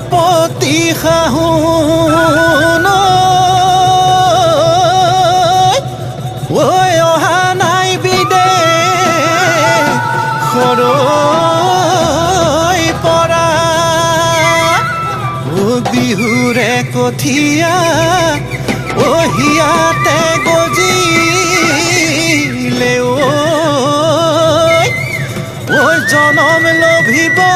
আপত্তি শাহুন ঐ অহা নাই বিদেশলৈ পৰা বিহুৰে কঠীয়া হিয়াতে গজিলে ঐ জনম লভিবৰে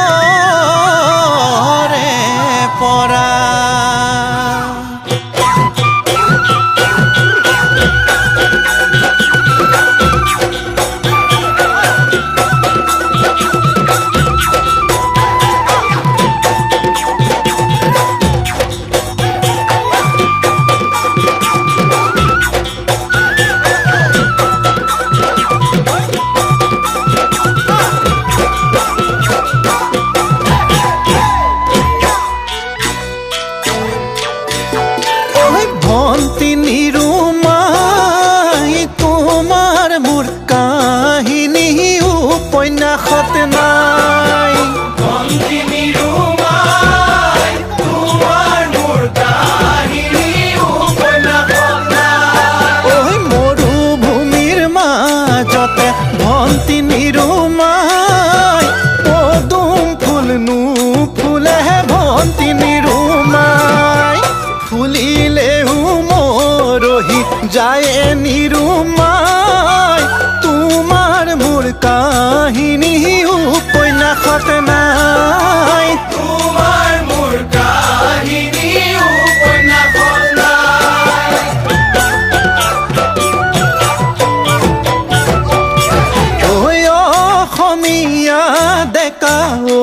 পৰা উপন্যাসত নাই মৰুভূমিৰ মাজতে ভন্তি নিৰুমাই পদুম ফুল নুফুলেহে ভন্তি নিৰুমাই ফুলিলেও মৰহি যায় নিৰুমাই তোমাৰ মোৰ কাহিনী উপন্যাসত নাই তোমাৰ মোৰ কাহিনী উপন্যাসত নাই ঐ অসমীয়া ডেকা ঐ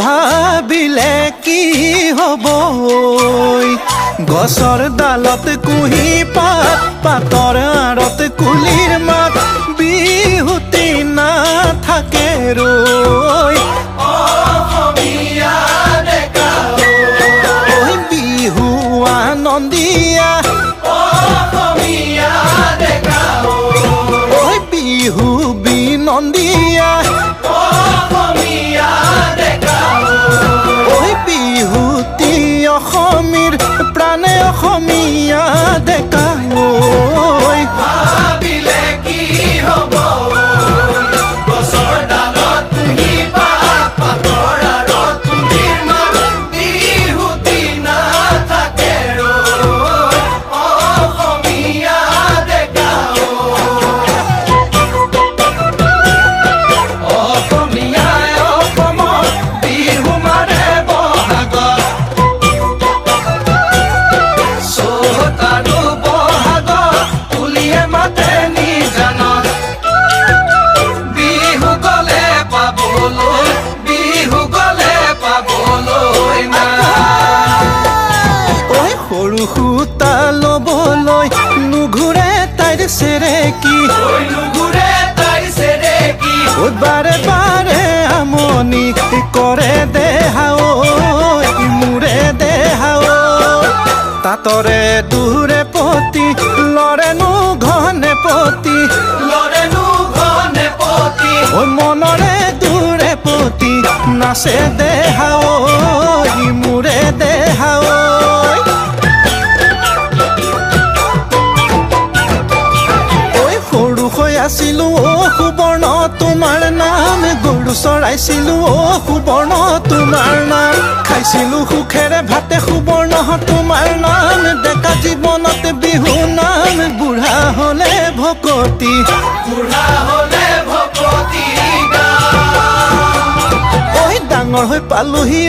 ভাবিলে কি হ'ব গছৰ ডালত কুহি পাত পাতৰ আঁৰত কুলিৰ মাত বিহুতি নাথাকে ৰৈ অসমীয়া ডেকা ঐ বিহু আনন্দীয়া অসমীয়া ডেকা ঐ বিহু বিনন্দীয়া অসমীয়া ডেকা ঐ বিহুতি অসমীৰ প্ৰাণে অসমীয়া ডেকা ঐ ভাবিলে কি হ'ব গছৰ ডালত তুহি পাত পাতৰ আঁৰত তুলিৰ মাত বিহুতি নাথাকে ৰৈ অসমীয়া ডেকা অসমীয়াই অসমত বিহু মাৰে বহাগত চ'ত আৰু বহাগত কুলিয়ে মাতে নিজানত বিহু গ'লে পাবলৈ নাই ঐ সৰু সূতা ল'বলৈ নুঘূৰে তাইৰ চেৰেকি ঐ নুঘূৰে তাইৰ চেৰেকি বাৰে বাৰে আমনি কৰে দেহা ঐ মোৰে দেহা ঐ তাতৰে দূৰে পতি লৰেনো ঘনে পতি লৰেনো ঘনে পতি ঐ মনৰে দূৰে পতি নাচে দেহা ঐ মোৰে দেহা ঐ সৰু হৈ আছিলো সুবৰ্ণ তোমাৰ নাম গৰু চৰাইছিলো সুবৰ্ণ তোমাৰ নাম খাইছিলো সুখেৰে ভাতে সুবৰ্ণ তোমাৰ নাম ডেকা জীৱনত বিহু নাম বুঢ়া হলে ভকতি বুঢ়া হলে ভকতি ঐ ডাঙৰ হৈ পালোহি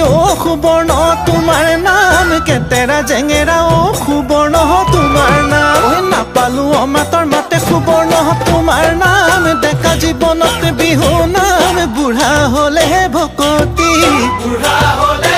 সুবৰ্ণ তোমাৰ নাম কেতেৰা জেঙেৰা সুবৰ্ণ তোমাৰ নাম নাপালো অমাতৰ মাতে সুবৰ্ণ তোমাৰ নাম ডেকা জীৱনত বিহু নাম বুঢ়া হলে ভকতি বুঢ়া হলে